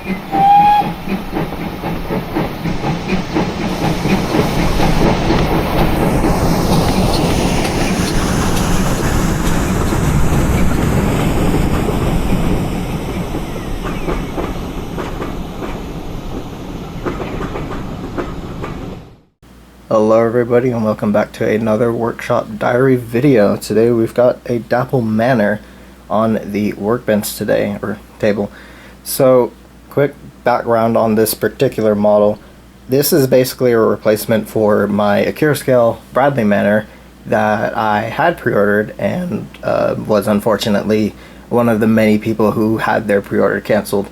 Hello everybody and welcome back to another workshop diary video. Today we've got a Dapol Manor on the workbench today, or table. So, quick background on this particular model. This is basically a replacement for my Akira Scale Bradley Manor that I had pre-ordered and was unfortunately one of the many people who had their pre-order canceled.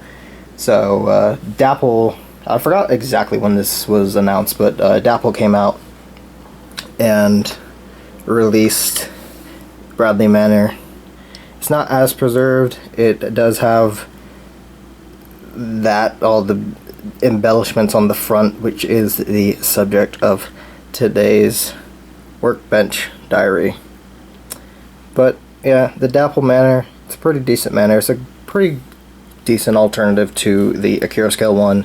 So Dapol, I forgot exactly when this was announced, but Dapol came out and released Bradley Manor. It's not as preserved. It does have all the embellishments on the front, which is the subject of today's workbench diary. But yeah, the Dapol Manor, it's a pretty decent Manor. It's a pretty decent alternative to the Akira Scale one.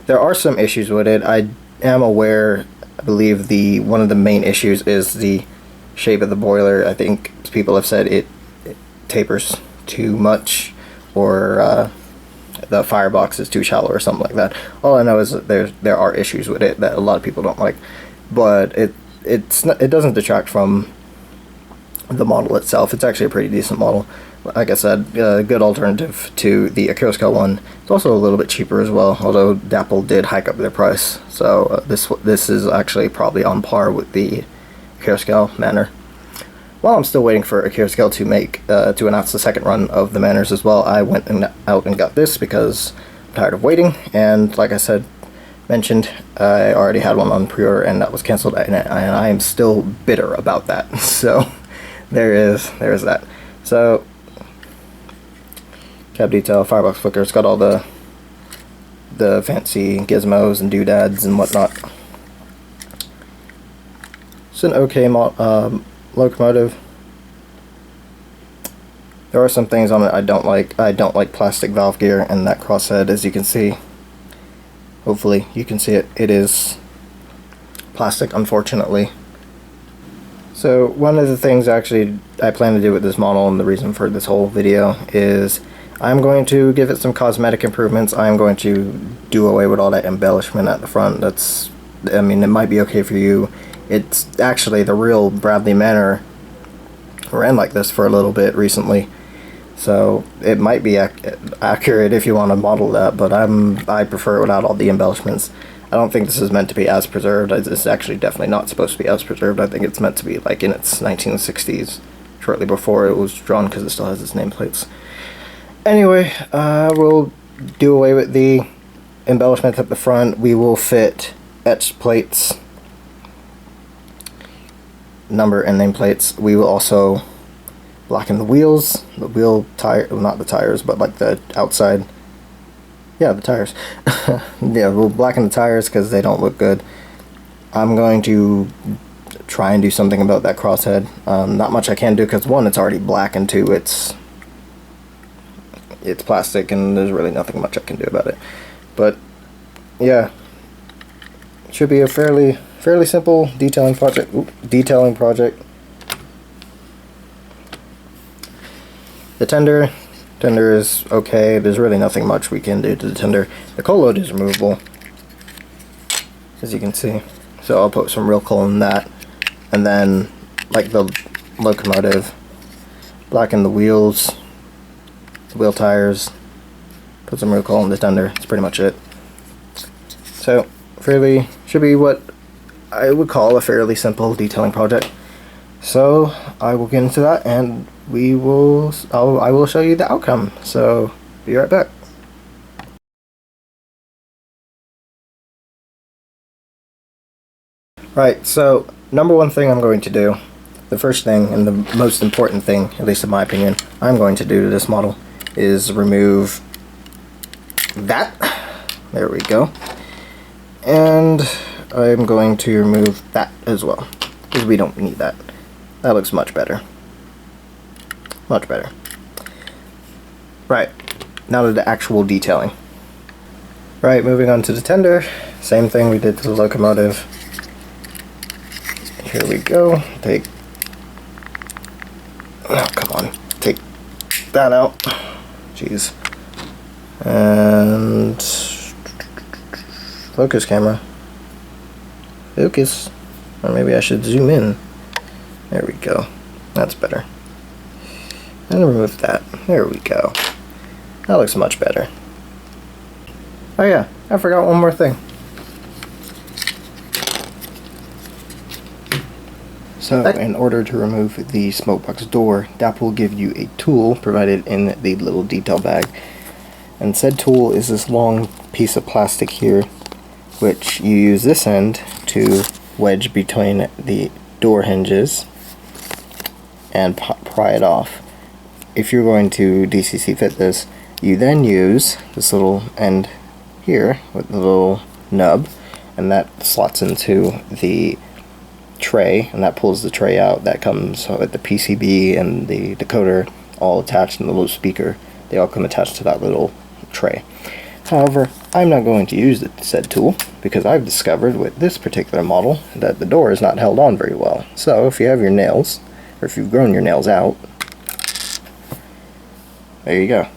There are some issues with it. I am aware, I believe one of the main issues is the shape of the boiler. I think people have said it tapers too much, or the firebox is too shallow or something like that. All I know is that there are issues with it that a lot of people don't like, but it doesn't detract from the model itself. It's actually a pretty decent model. Like I said, a good alternative to the Akira Scale one. It's also a little bit cheaper as well, although Dapol did hike up their price. So this is actually probably on par with the Akira Scale Manor. While I'm still waiting for Akira Scale to announce the second run of the Manors as well, I went out and got this because I'm tired of waiting. And like I mentioned, I already had one on pre-order and that was canceled, and I am still bitter about that. So there is that. So cab detail, firebox flicker. It's got all the fancy gizmos and doodads and whatnot. It's an okay locomotive. There are some things on it I don't like. I don't like plastic valve gear and that crosshead, as you can see. Hopefully you can see it. It is plastic, unfortunately. So one of the things actually I plan to do with this model, and the reason for this whole video, is I'm going to give it some cosmetic improvements. I'm going to do away with all that embellishment at the front. I mean, it might be okay for you. It's actually the real Bradley Manor ran like this for a little bit recently, so it might be accurate if you want to model that, but I prefer it without all the embellishments. I don't think this is meant to be as preserved. It's actually definitely not supposed to be as preserved. I think it's meant to be like in its 1960s, shortly before it was drawn, because it still has its nameplates. Anyway, we'll do away with the embellishments at the front. We will fit etched plates, number and nameplates. We will also blacken the wheels, the wheel tire, well, not the tires, but like the outside. Yeah, the tires. Yeah, we'll blacken the tires because they don't look good. I'm going to try and do something about that crosshead. Not much I can do because, one, it's already black, and two, it's plastic and there's really nothing much I can do about it. But yeah, it should be a fairly simple detailing project. The tender is okay. There's really nothing much we can do to the tender. The coal load is removable, as you can see, so I'll put some real coal in that. And then, like the locomotive, blacken the wheels, the wheel tires, put some real coal in the tender. That's pretty much it. So should be what I would call a fairly simple detailing project. So I will get into that, and I will show you the outcome. So be right back. Right, so number one thing I'm going to do, the first thing and the most important thing, at least in my opinion, I'm going to do to this model is remove that. There we go. And I'm going to remove that as well, because we don't need that. That looks much better. Much better. Right, now to the actual detailing. Right, moving on to the tender. Same thing we did to the locomotive. Here we go. Take... Oh, come on. Take that out. Jeez. And... focus camera. Focus. Or maybe I should zoom in. There we go. That's better. And remove that. There we go. That looks much better. Oh yeah, I forgot one more thing. So, in order to remove the smokebox door, Dapol will give you a tool provided in the little detail bag. And said tool is this long piece of plastic here, which you use this end to wedge between the door hinges and pry it off. If you're going to DCC fit this, you then use this little end here with the little nub, and that slots into the tray, and that pulls the tray out. That comes with the PCB and the decoder all attached, and the little speaker. They all come attached to that little tray. However, I'm not going to use the said tool because I've discovered with this particular model that the door is not held on very well. So if you have your nails, or if you've grown your nails out, there you go.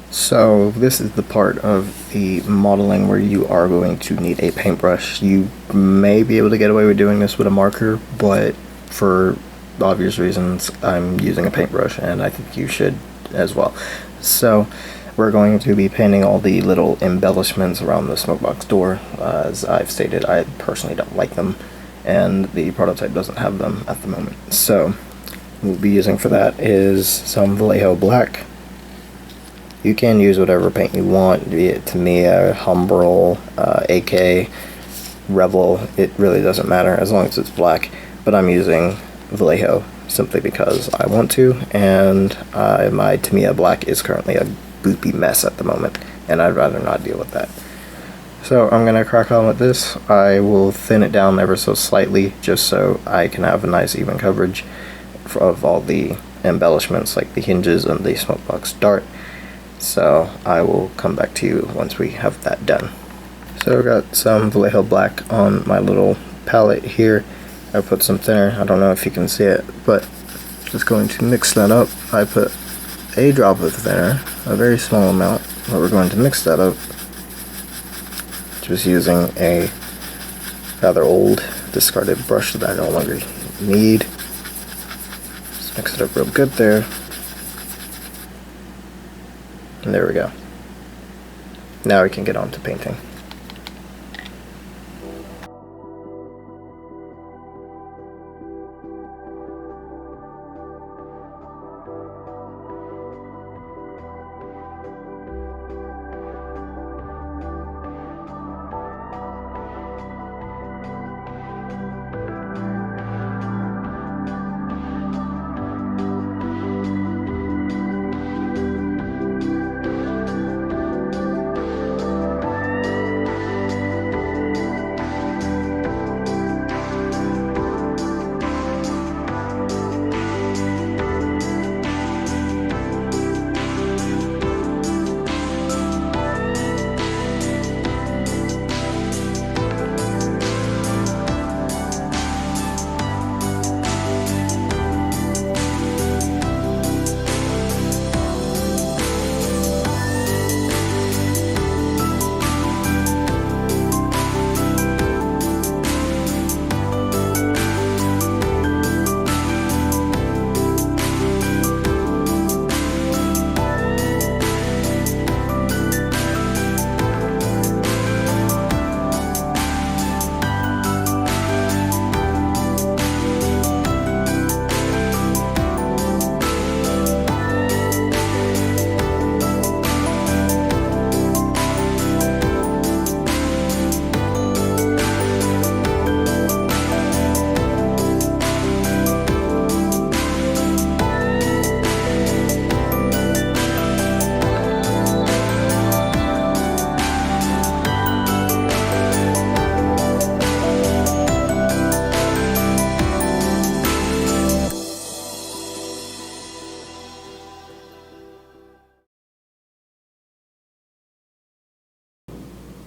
So this is the part of the modeling where you are going to need a paintbrush. You may be able to get away with doing this with a marker, but for obvious reasons I'm using a paintbrush, and I think you should as well. So we're going to be painting all the little embellishments around the smokebox door. As I've stated, I personally don't like them, and the prototype doesn't have them at the moment. So what we'll be using for that is some Vallejo black. You can use whatever paint you want, be it Tamiya, Humbrol, AK, Rebel. It really doesn't matter as long as it's black, but I'm using Vallejo simply because I want to, and my Tamiya black is currently a boopy mess at the moment, and I'd rather not deal with that. So I'm going to crack on with this. I will thin it down ever so slightly just so I can have a nice even coverage of all the embellishments like the hinges and the smokebox dart. So I will come back to you once we have that done. So I've got some Vallejo black on my little palette here. I put some thinner. I don't know if you can see it, but just going to mix that up. I put a drop of thinner, a very small amount, but we're going to mix that up just using a rather old discarded brush that I no longer need. Just mix it up real good there. And there we go. Now we can get on to painting.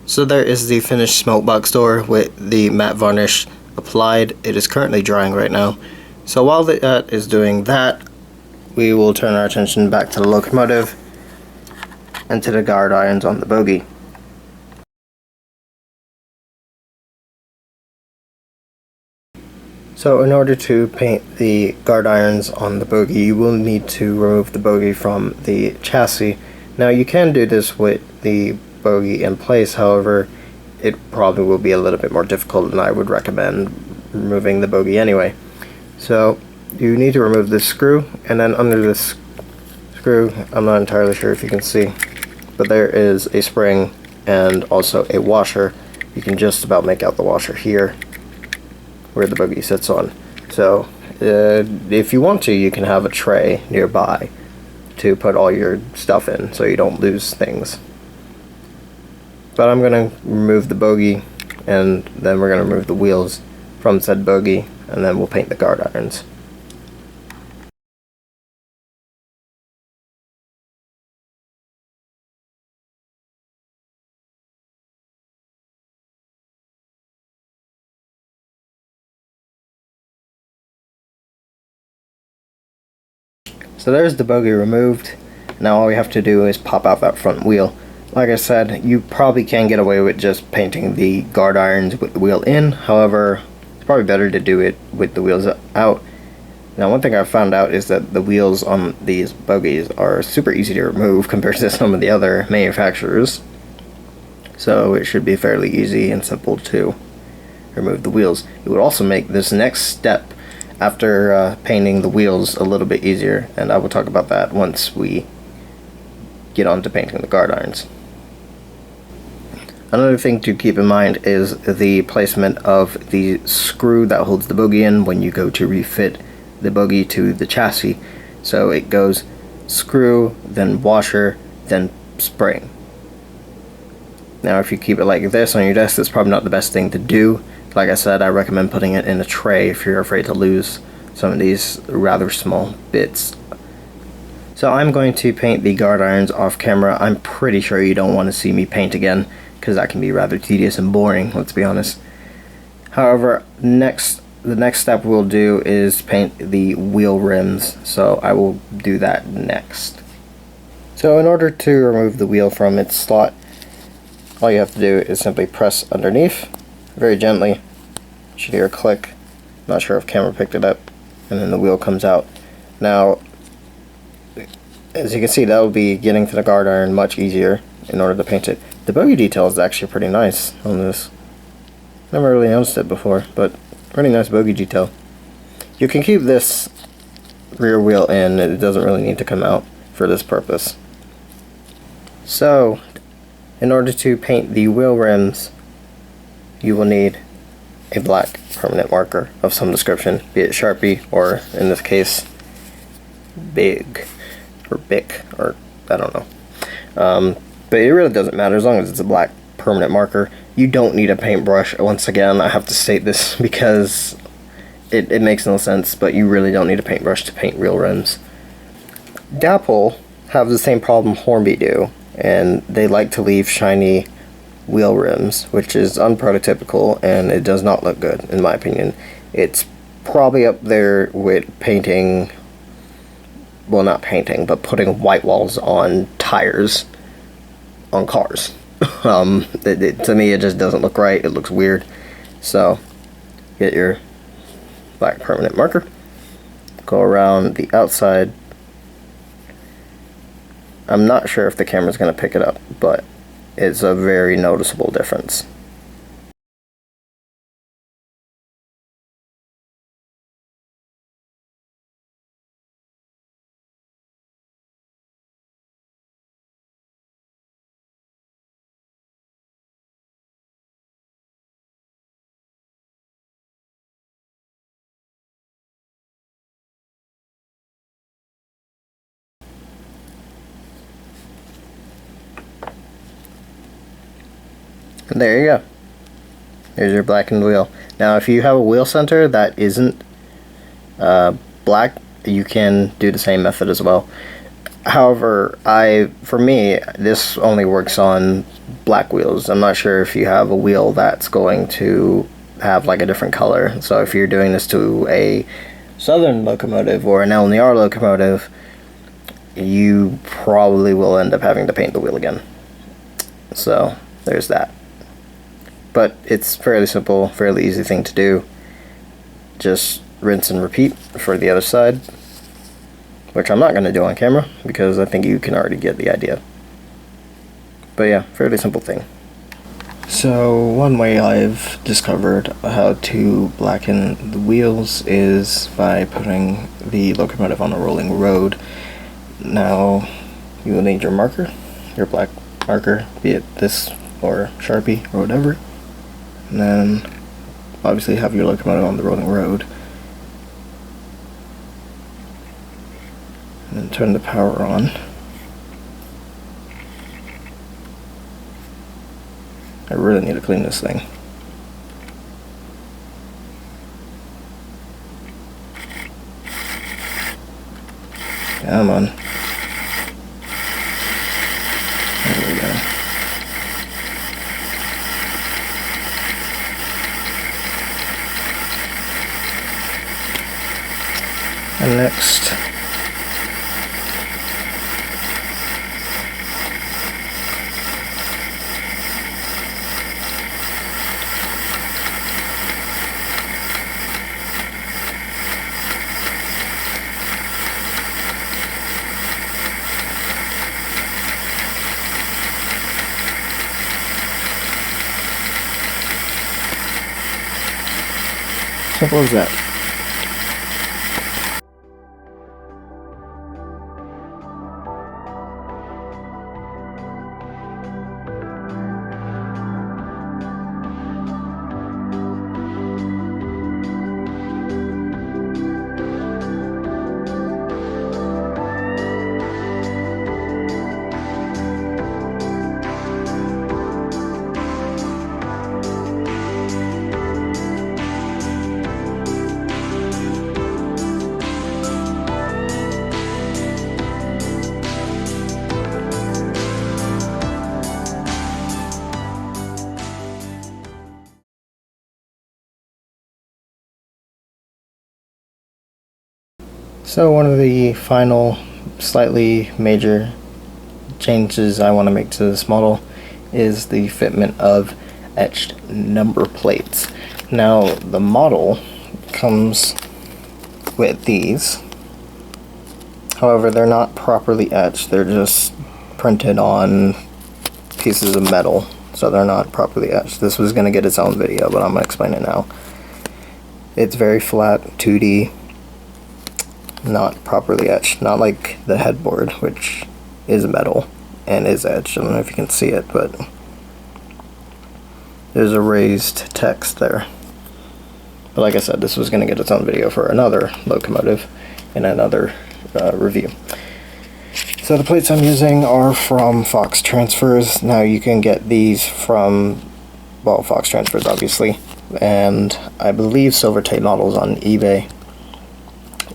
So there is the finished smokebox door with the matte varnish applied. It is currently drying right now. So while that is doing that, we will turn our attention back to the locomotive and to the guard irons on the bogie. So in order to paint the guard irons on the bogie, you will need to remove the bogie from the chassis. Now you can do this with the bogie in place, however, it probably will be a little bit more difficult, and I would recommend removing the bogie anyway. So you need to remove this screw, and then under this screw, I'm not entirely sure if you can see, but there is a spring and also a washer. You can just about make out the washer here where the bogie sits on. So if you want to, you can have a tray nearby to put all your stuff in so you don't lose things. But I'm going to remove the bogie, and then we're going to remove the wheels from said bogie, and then we'll paint the guard irons. So there's the bogie removed. Now all we have to do is pop out that front wheel. Like I said, you probably can get away with just painting the guard irons with the wheel in. However, it's probably better to do it with the wheels out. Now one thing I've found out is that the wheels on these bogies are super easy to remove compared to some of the other manufacturers. So it should be fairly easy and simple to remove the wheels. It would also make this next step after painting the wheels a little bit easier, and I will talk about that once we get on to painting the guard irons. Another thing to keep in mind is the placement of the screw that holds the bogie in when you go to refit the bogie to the chassis. So it goes screw, then washer, then spring. Now if you keep it like this on your desk, that's probably not the best thing to do. Like I said, I recommend putting it in a tray if you're afraid to lose some of these rather small bits. So I'm going to paint the guard irons off camera. I'm pretty sure you don't want to see me paint again, because that can be rather tedious and boring, let's be honest. However, the next step we'll do is paint the wheel rims, so I will do that next. So in order to remove the wheel from its slot, all you have to do is simply press underneath very gently. You should hear a click. Not sure if camera picked it up, and then the wheel comes out. Now, as you can see, that will be getting to the guard iron much easier in order to paint it. The bogie detail is actually pretty nice on this. Never really noticed it before, but pretty nice bogie detail. You can keep this rear wheel in, it doesn't really need to come out for this purpose. So, in order to paint the wheel rims, you will need a black permanent marker of some description, be it Sharpie or, in this case, Big or Bic, or I don't know. But it really doesn't matter as long as it's a black permanent marker. You don't need a paintbrush. Once again, I have to state this because it makes no sense, but you really don't need a paintbrush to paint real rims. Dapol have the same problem Hornby do, and they like to leave shiny wheel rims, which is unprototypical, and it does not look good, in my opinion. It's probably up there with painting, well, not painting, but putting white walls on tires on cars. To me, it just doesn't look right. It looks weird. So, get your black permanent marker, go around the outside. I'm not sure if the camera's going to pick it up, but it's a very noticeable difference. And there you go. There's your blackened wheel. Now if you have a wheel center that isn't black, you can do the same method as well. However, for me, this only works on black wheels. I'm not sure if you have a wheel that's going to have like a different color. So if you're doing this to a southern locomotive or an LNER locomotive, you probably will end up having to paint the wheel again. So there's that. But it's fairly simple, fairly easy thing to do. Just rinse and repeat for the other side, which I'm not going to do on camera because I think you can already get the idea. But yeah, fairly simple thing. So one way I've discovered how to blacken the wheels is by putting the locomotive on a rolling road. Now you will need your marker, your black marker, be it this or Sharpie or whatever, and then obviously have your locomotive on the rolling road, and then turn the power on. I really need to clean this thing. Come on. There we go. And next, simple as that. So one of the final slightly major changes I want to make to this model is the fitment of etched number plates. Now the model comes with these, however they're not properly etched, they're just printed on pieces of metal, so they're not properly etched. This was going to get its own video, but I'm going to explain it now. It's very flat, 2D, not properly etched, not like the headboard, which is metal and is etched. I don't know if you can see it, but there's a raised text there. But like I said, this was going to get its own video for another locomotive in another review. So the plates I'm using are from Fox Transfers. Now you can get these from, well, Fox Transfers obviously, and I believe Silvertape models on eBay.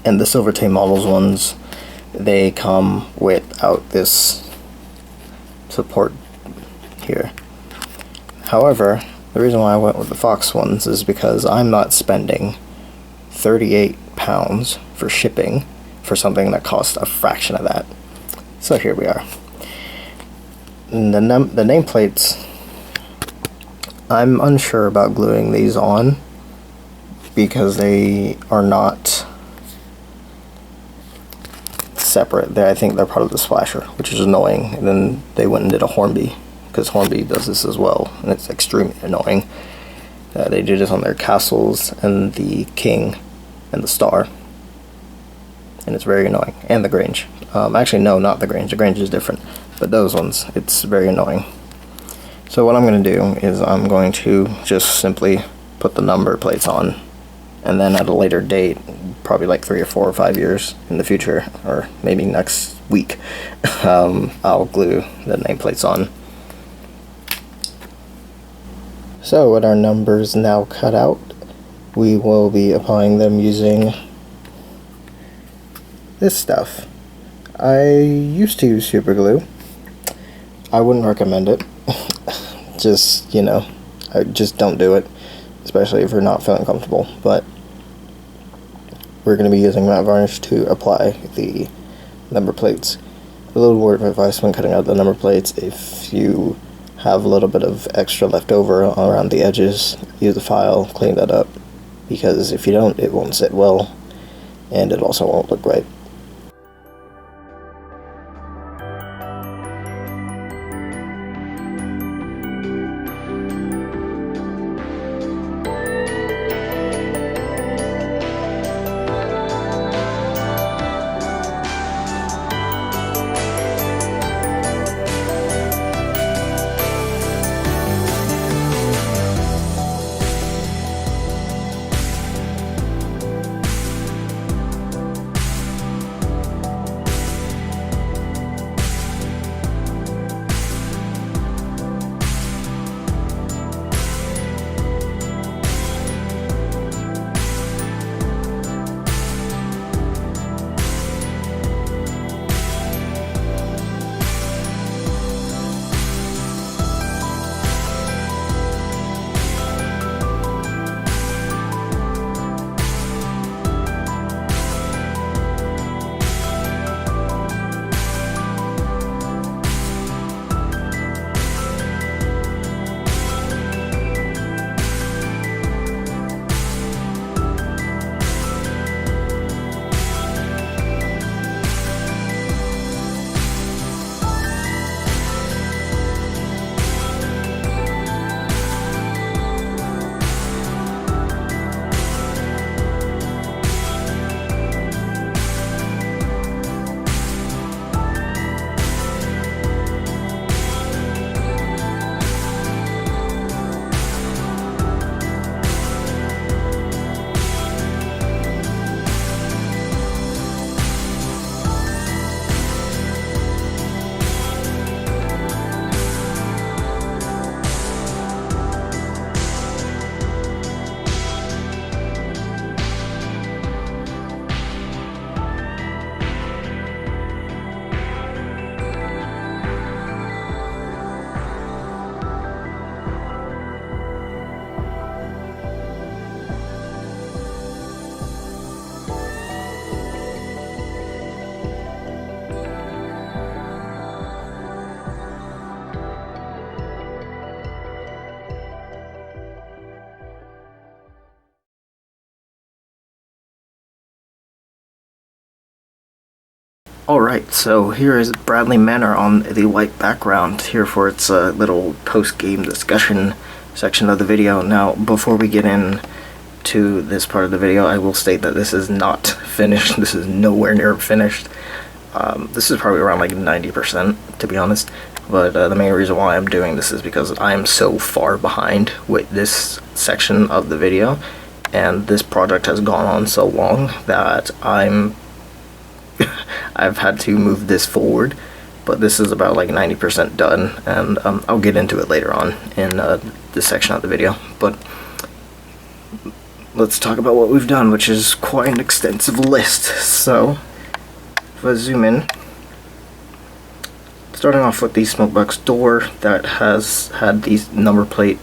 And the Silvertape models ones, they come without this support here. However, the reason why I went with the Fox ones is because I'm not spending £38 for shipping for something that costs a fraction of that. So here we are. And the nameplates, I'm unsure about gluing these on because they are not separate. I think they're part of the splasher, which is annoying. And then they went and did a Hornby, because Hornby does this as well, and it's extremely annoying. They did this on their castles and the King and the Star, and it's very annoying. And the Grange. Actually, no, not the Grange. The Grange is different, but those ones, it's very annoying. So what I'm going to do is I'm going to just simply put the number plates on, and then at a later date, probably like 3 or 4 or 5 years in the future, or maybe next week, I'll glue the nameplates on. So with our numbers now cut out, we will be applying them using this stuff. I used to use super glue. I wouldn't recommend it. just, you know, just don't do it, especially if you're not feeling comfortable. But we're going to be using matte varnish to apply the number plates. A little word of advice when cutting out the number plates: if you have a little bit of extra left over around the edges, use a file, clean that up, because if you don't, it won't sit well, and it also won't look right. Alright, so here is Bradley Manor on the white background, here for its little post-game discussion section of the video. Now, before we get into this part of the video, I will state that this is not finished. This is nowhere near finished. This is probably around like 90%, to be honest. But the main reason why I'm doing this is because I am so far behind with this section of the video, and this project has gone on so long that I've had to move this forward, but this is about like 90% done, and I'll get into it later on in this section of the video. But let's talk about what we've done, which is quite an extensive list. So if I zoom in, starting off with the smokebox door that has had the number plate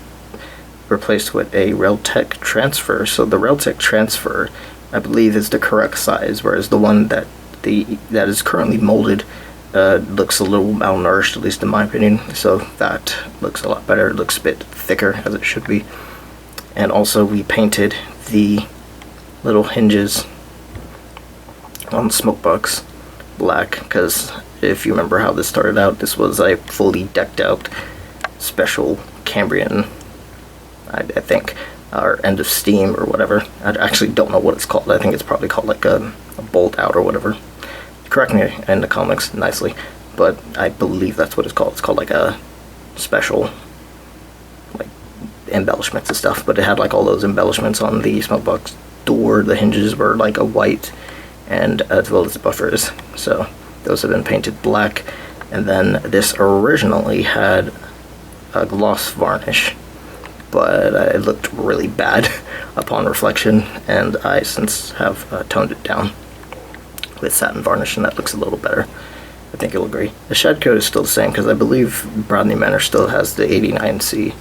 replaced with a Railtech transfer. So the Railtech transfer, I believe, is the correct size, whereas the one that is currently molded looks a little malnourished, at least in my opinion. So that looks a lot better. It looks a bit thicker, as it should be. And also we painted the little hinges on the smokebox black, because if you remember how this started out, this was a fully decked out special Cambrian, I think, or end of steam or whatever. I actually don't know what it's called. I think it's probably called like a bolt out or whatever. Correct me in the comics nicely, but I believe that's what it's called. It's called like a special, like, embellishments and stuff, but it had like all those embellishments on the smokebox door. The hinges were like a white, and as well as the buffers, so those have been painted black. And then this originally had a gloss varnish, but it looked really bad upon reflection, and I since have toned it down with satin varnish, and that looks a little better. I think you'll agree. The shed code is still the same because I believe Bradley Manor still has the 89C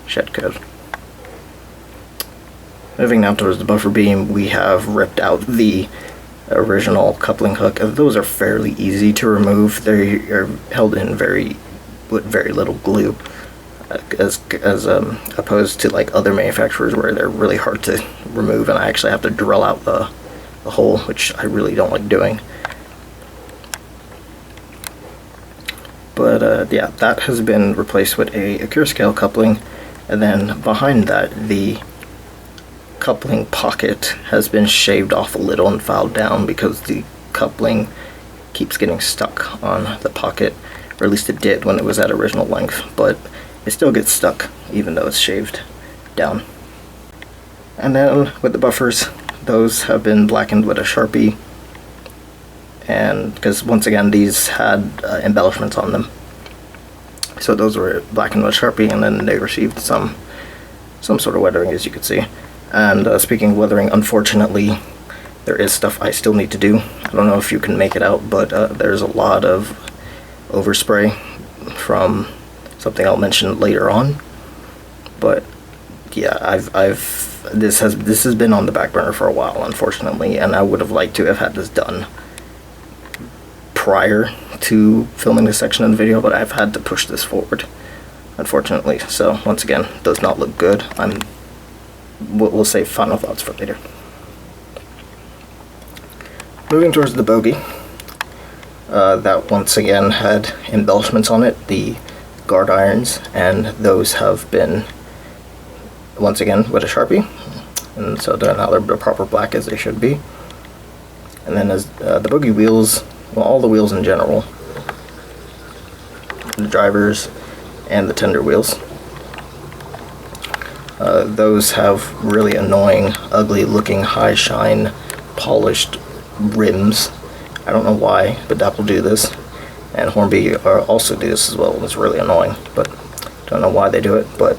shed code. Moving now towards the buffer beam, we have ripped out the original coupling hook. Those are fairly easy to remove. They are held in with very little glue, as opposed to like other manufacturers where they're really hard to remove, and I actually have to drill out the hole, which I really don't like doing. But yeah, that has been replaced with a Accurascale coupling, and then behind that, the coupling pocket has been shaved off a little and filed down because the coupling keeps getting stuck on the pocket, or at least it did when it was at original length, but it still gets stuck even though it's shaved down. And then with the buffers, those have been blackened with a Sharpie, and because once again these had embellishments on them, so those were blackened with Sharpie, and then they received some sort of weathering, as you can see. And speaking of weathering, unfortunately there is stuff I still need to do. I don't know if you can make it out, but there's a lot of overspray from something I'll mention later on. But yeah, this has been on the back burner for a while, unfortunately, and I would have liked to have had this done prior to filming this section of the video, but I've had to push this forward, unfortunately. So once again, does not look good. We'll save final thoughts for later. Moving towards the bogie, that once again had embellishments on it, the guard irons, and those have been once again with a Sharpie, and so they're now the proper black as they should be. And then as the bogie wheels, well, all the wheels in general, the drivers and the tender wheels, those have really annoying, ugly looking, high shine, polished rims. I don't know why, but Dapol do this, and Hornby also do this as well, and it's really annoying, but don't know why they do it, but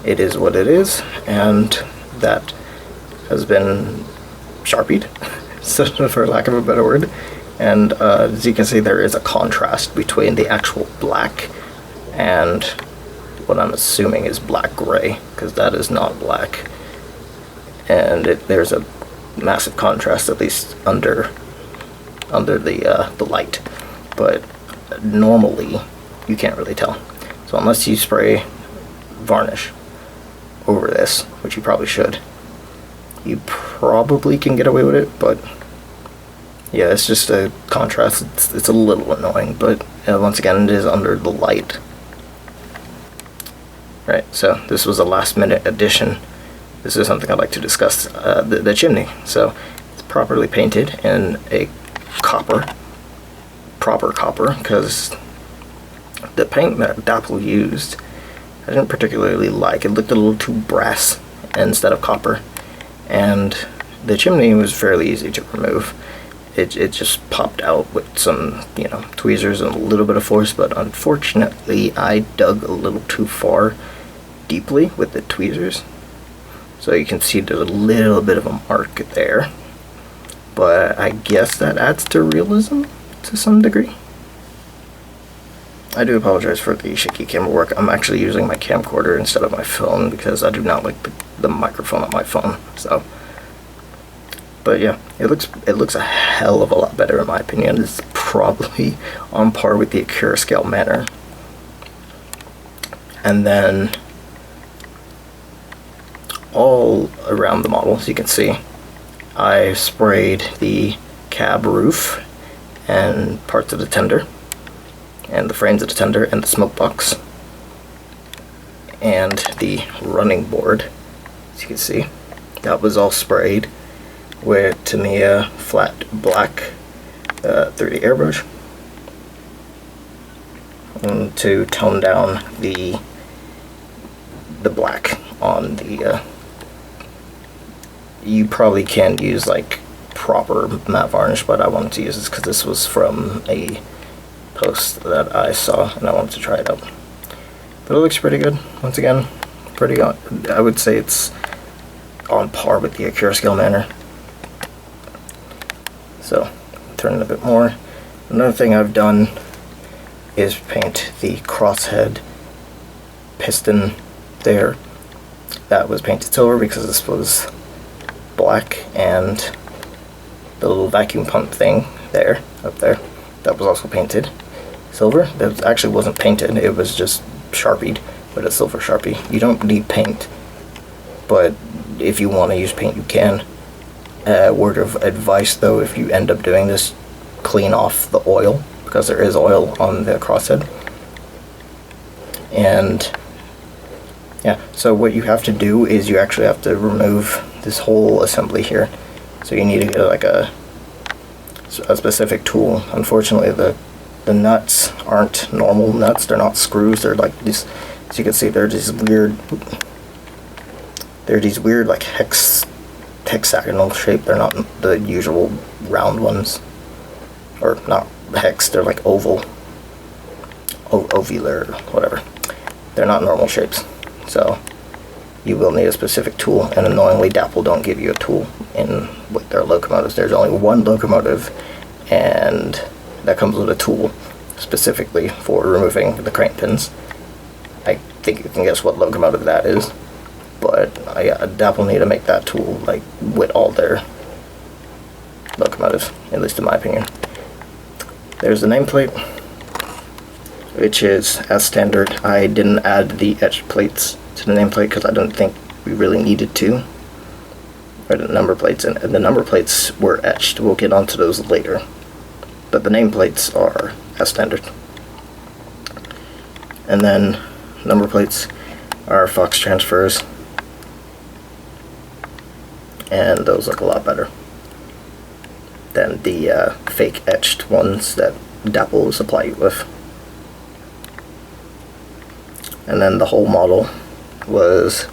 it is what it is, and that has been Sharpied, so for lack of a better word. And as you can see, there is a contrast between the actual black and what I'm assuming is black gray, because that is not black, and there's a massive contrast, at least under the light, but normally you can't really tell. So unless you spray varnish over this, which you probably should, you probably can get away with it. But yeah, it's just a contrast. It's a little annoying, but once again, it is under the light. Right, so this was a last-minute addition. This is something I'd like to discuss, the chimney. So it's properly painted in a proper copper, because the paint that Dapol used, I didn't particularly like. It looked a little too brass instead of copper, and the chimney was fairly easy to remove. It just popped out with some, tweezers and a little bit of force, but unfortunately I dug a little too far deeply with the tweezers, so you can see there's a little bit of a mark there, but I guess that adds to realism to some degree. I do apologize for the shaky camera work. I'm actually using my camcorder instead of my phone because I do not like the microphone on my phone. So, but yeah, it looks a hell of a lot better in my opinion. It's probably on par with the Accurascale Manor. And then all around the model, as you can see, I sprayed the cab roof and parts of the tender, and the frames of the tender, and the smoke box, and the running board. As you can see, that was all sprayed with Tamiya flat black 3D airbrush to tone down the black on the you probably can use like proper matte varnish, but I wanted to use this because this was from a post that I saw and I wanted to try it out. But it looks pretty good. Once again, I would say it's on par with the Accurascale Manor. So turn it a bit more. Another thing I've done is paint the crosshead piston there. That was painted silver because this was black, and the little vacuum pump thing there, up there, that was also painted silver. That actually wasn't painted, it was just sharpied with a silver Sharpie. You don't need paint, but if you want to use paint, you can. Word of advice though, if you end up doing this, clean off the oil, because there is oil on the crosshead. And yeah, so what you have to do is you actually have to remove this whole assembly here. So you need to get like a specific tool. Unfortunately, the nuts aren't normal nuts. They're not screws. They're like these. As you can see, they're these weird. They're these weird like hexagonal shape. They're not the usual round ones, or not hex. They're like oval, ovular, whatever. They're not normal shapes. So you will need a specific tool, and annoyingly Dapol don't give you a tool in with their locomotives. There's only one locomotive, and that comes with a tool specifically for removing the crank pins. I think you can guess what locomotive that is, but Dapol need to make that tool like with all their locomotives, at least in my opinion. There's the nameplate, which is as standard. I didn't add the etched plates to the nameplate because I don't think we really needed to. Or the number plates, and the number plates were etched. We'll get onto those later. But the nameplates are as standard. And then number plates are Fox transfers. And those look a lot better than the fake etched ones that Dapol will supply you with. And then the whole model was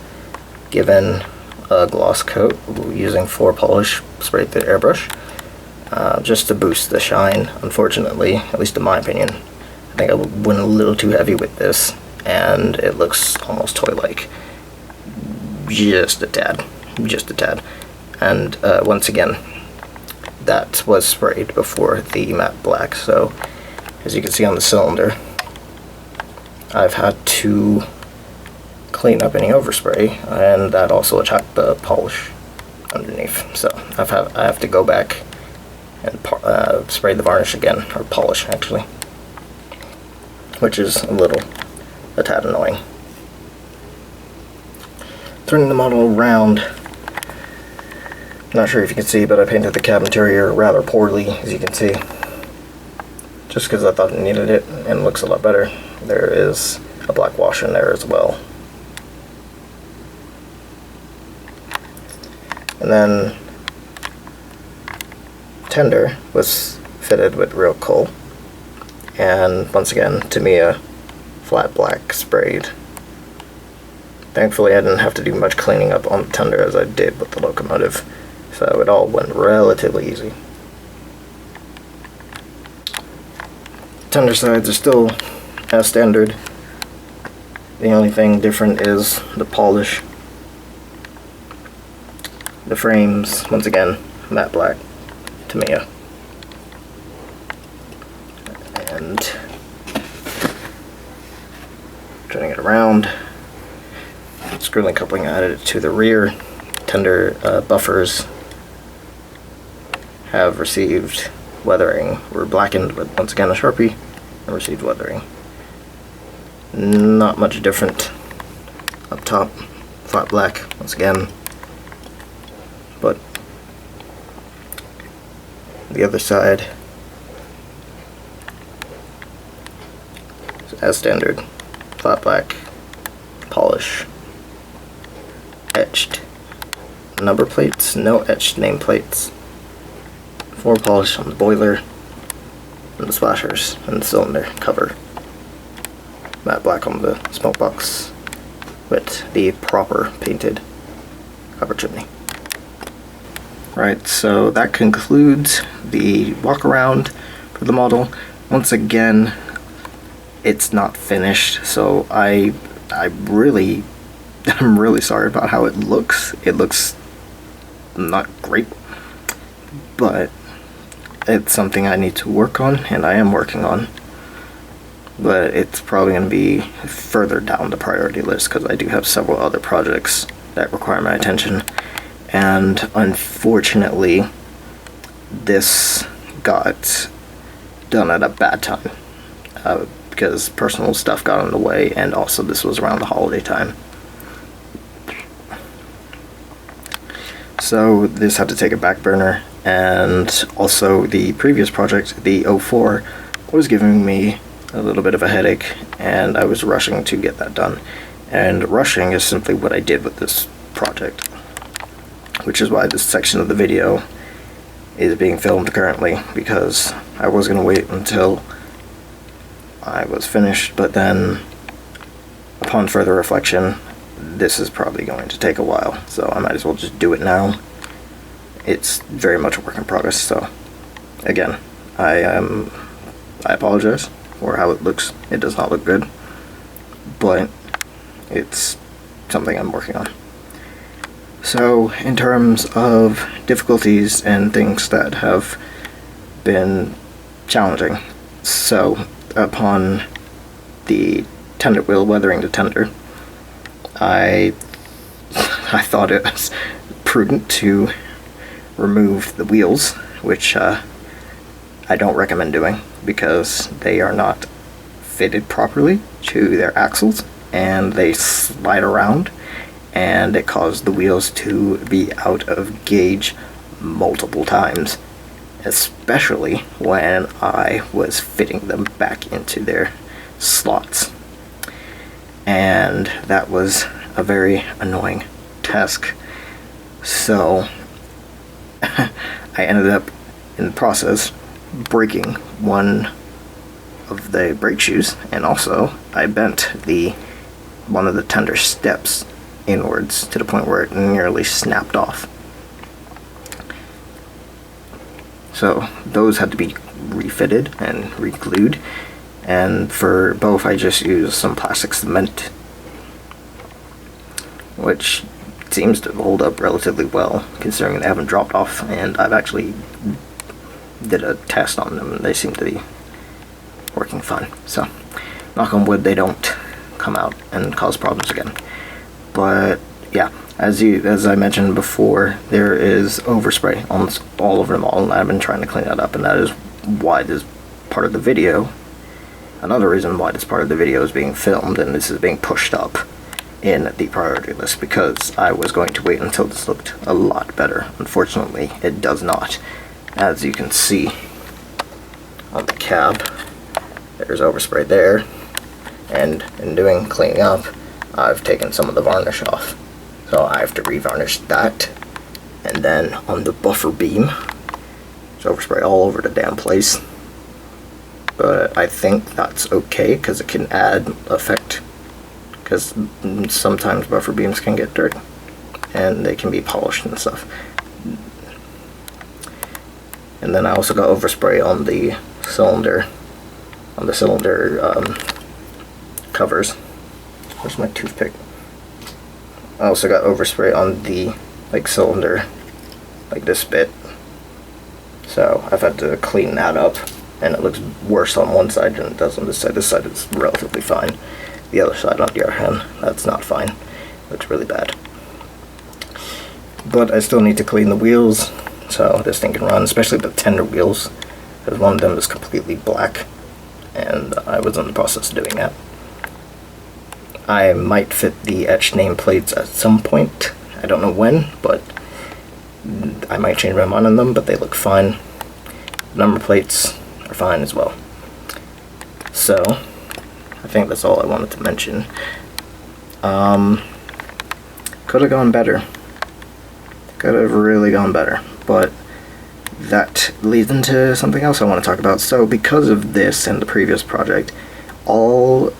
given a gloss coat using 4 polish sprayed through airbrush, just to boost the shine. Unfortunately, at least in my opinion, I think I went a little too heavy with this, and it looks almost toy-like. Just a tad. And once again, that was sprayed before the matte black, so as you can see on the cylinder, I've had to clean up any overspray, and that also attacked the polish underneath. So I have to go back and spray the varnish again, or polish actually, which is a tad annoying. Turning the model around, not sure if you can see, but I painted the cab interior rather poorly, as you can see, just because I thought it needed it, and it looks a lot better. There is a black wash in there as well. And then tender was fitted with real coal, and once again Tamiya flat black sprayed. Thankfully I didn't have to do much cleaning up on the tender as I did with the locomotive, so it all went relatively easy. Tender sides are still as standard. The only thing different is the polish. The frames, once again, matte black, Tamiya. And turning it around, screw link coupling, I added it to the rear. Tender buffers have received weathering, were blackened with once again a Sharpie, and received weathering. Not much different. Up top, flat black, once again. But the other side is as standard. Flat black, polish, etched number plates, no etched name plates. 4 polish on the boiler, and the splashers, and the cylinder cover. Matte black on the smoke box with the proper painted cover chimney. Right, so that concludes the walk around for the model. Once again, it's not finished, so I'm really sorry about how it looks. It looks not great, but it's something I need to work on, and I am working on. But it's probably going to be further down the priority list because I do have several other projects that require my attention. And unfortunately, this got done at a bad time because personal stuff got in the way, and also this was around the holiday time. So this had to take a back burner, and also the previous project, the 04, was giving me a little bit of a headache, and I was rushing to get that done. And rushing is simply what I did with this project, which is why this section of the video is being filmed currently, because I was going to wait until I was finished, but then upon further reflection, this is probably going to take a while, so I might as well just do it now. It's very much a work in progress, so again, I apologize for how it looks. It does not look good, but it's something I'm working on. So in terms of difficulties and things that have been challenging, so upon the tender wheel weathering the tender, I thought it was prudent to remove the wheels, which I don't recommend doing because they are not fitted properly to their axles and they slide around, and it caused the wheels to be out of gauge multiple times, especially when I was fitting them back into their slots. And that was a very annoying task. So I ended up in the process breaking one of the brake shoes, and also I bent one of the tender steps inwards to the point where it nearly snapped off. So those had to be refitted and re-glued, and for both I just used some plastic cement, which seems to hold up relatively well considering they haven't dropped off, and I've actually did a test on them and they seem to be working fine. So knock on wood, they don't come out and cause problems again. But yeah, as I mentioned before, there is overspray almost all over them all, and I've been trying to clean that up, and that is why this part of the video, another reason why this part of the video is being filmed and this is being pushed up in the priority list, because I was going to wait until this looked a lot better. Unfortunately, it does not. As you can see on the cab, there's overspray there, and in doing cleaning up, I've taken some of the varnish off. So I have to revarnish that, and then on the buffer beam, there's overspray all over the damn place. But I think that's okay, because it can add effect, because sometimes buffer beams can get dirty, and they can be polished and stuff. And then I also got overspray on the cylinder, covers. Where's my toothpick? I also got overspray on the cylinder, this bit. So I've had to clean that up, and it looks worse on one side than it does on this side. This side is relatively fine. The other side, on the other hand, that's not fine. It looks really bad. But I still need to clean the wheels so this thing can run, especially the tender wheels, because one of them is completely black, and I was in the process of doing that. I might fit the etched nameplates at some point. I don't know when, but I might change my mind on them, but they look fine. Number plates are fine as well. So I think that's all I wanted to mention. Could have gone better. Could have really gone better. But that leads into something else I want to talk about. So because of this and the previous project, all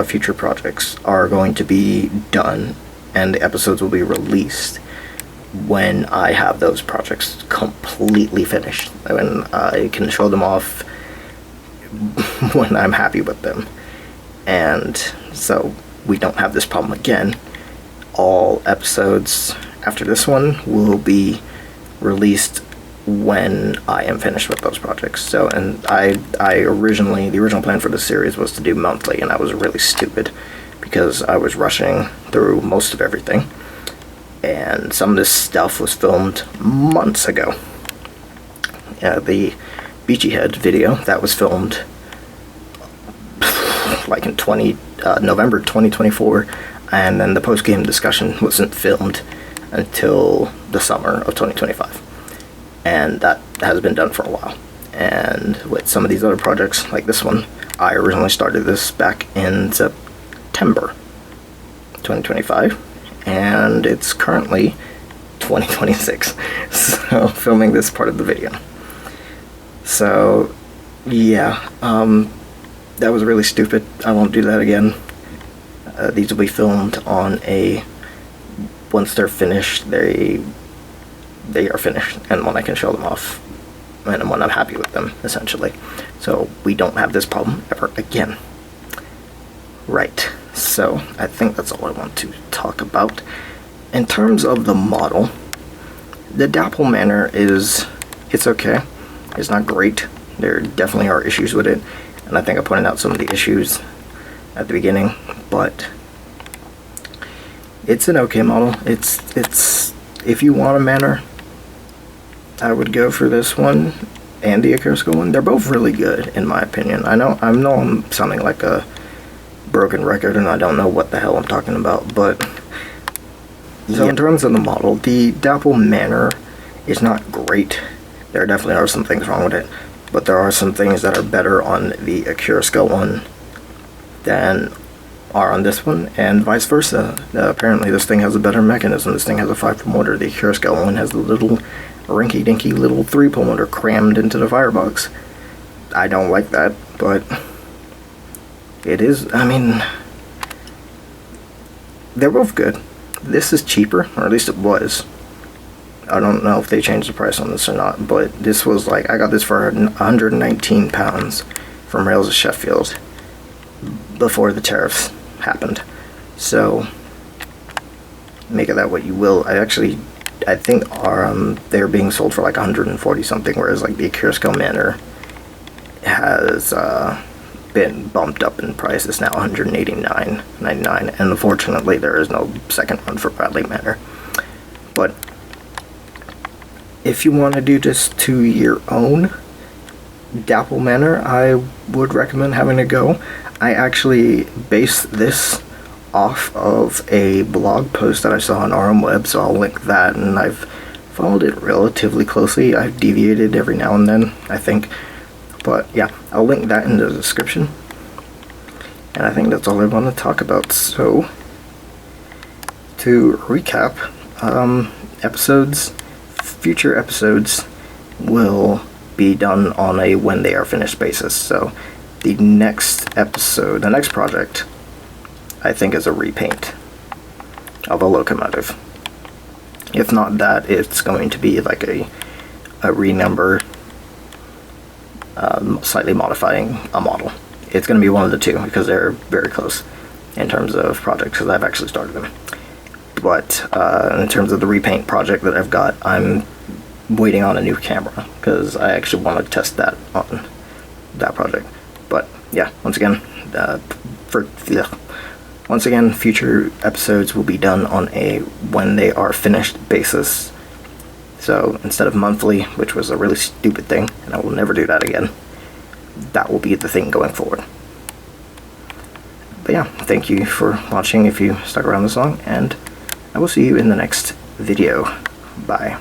future projects are going to be done, and the episodes will be released when I have those projects completely finished, when I can show them off when I'm happy with them. And so we don't have this problem again. All episodes after this one will be released when I am finished with those projects. So, and the original plan for this series was to do monthly, and I was really stupid because I was rushing through most of everything, and some of this stuff was filmed months ago. The Beachy Head video, that was filmed like in November 2024, and then the post-game discussion wasn't filmed until the summer of 2025, and that has been done for a while. And with some of these other projects, like this one, I originally started this back in September 2025, and it's currently 2026, so filming this part of the video. So yeah, that was really stupid. I won't do that again. These will be filmed on once they're finished, they are finished, and when I can show them off, and when I'm happy with them, essentially. So we don't have this problem ever again. Right, so I think that's all I want to talk about. In terms of the model, the Dapol Manor it's okay. It's not great. There definitely are issues with it, and I think I pointed out some of the issues at the beginning, but it's an okay model. It's if you want a Manor, I would go for this one and the Accuracy one. They're both really good, in my opinion. I know I'm sounding like a broken record, and I don't know what the hell I'm talking about, but so in terms of the model, the Dapol Manor is not great. There definitely are some things wrong with it, but there are some things that are better on the Accuracy one than are on this one, and vice versa. Apparently this thing has a better mechanism. This thing has a 5-pole motor. The Accuracy one has a little rinky-dinky little 3-pole motor crammed into the firebox. I don't like that, but it is, I mean, they're both good. This is cheaper, or at least it was. I don't know if they changed the price on this or not, but this was like, I got this for £119 from Rails of Sheffield before the tariffs happened. So make of that what you will. I think they're being sold for like 140 something, whereas like the Accuracy Manor has been bumped up in price. It's now $189.99, and unfortunately there is no second one for Bradley Manor. But if you want to do this to your own Dapol Manor, I would recommend having a go. I actually based this off of a blog post that I saw on RMweb, so I'll link that, and I've followed it relatively closely. I've deviated every now and then, I think, but yeah, I'll link that in the description. And I think that's all I want to talk about. So to recap, future episodes will be done on a when they are finished basis. So the next project, I think, is a repaint of a locomotive. If not that, it's going to be like a renumber, slightly modifying a model. It's going to be one of the two, because they're very close in terms of projects, because I've actually started them. But in terms of the repaint project that I've got, I'm waiting on a new camera, because I actually want to test that on that project. But yeah, once again, future episodes will be done on a when they are finished basis. So instead of monthly, which was a really stupid thing, and I will never do that again, that will be the thing going forward. But yeah, thank you for watching if you stuck around this long, and I will see you in the next video. Bye.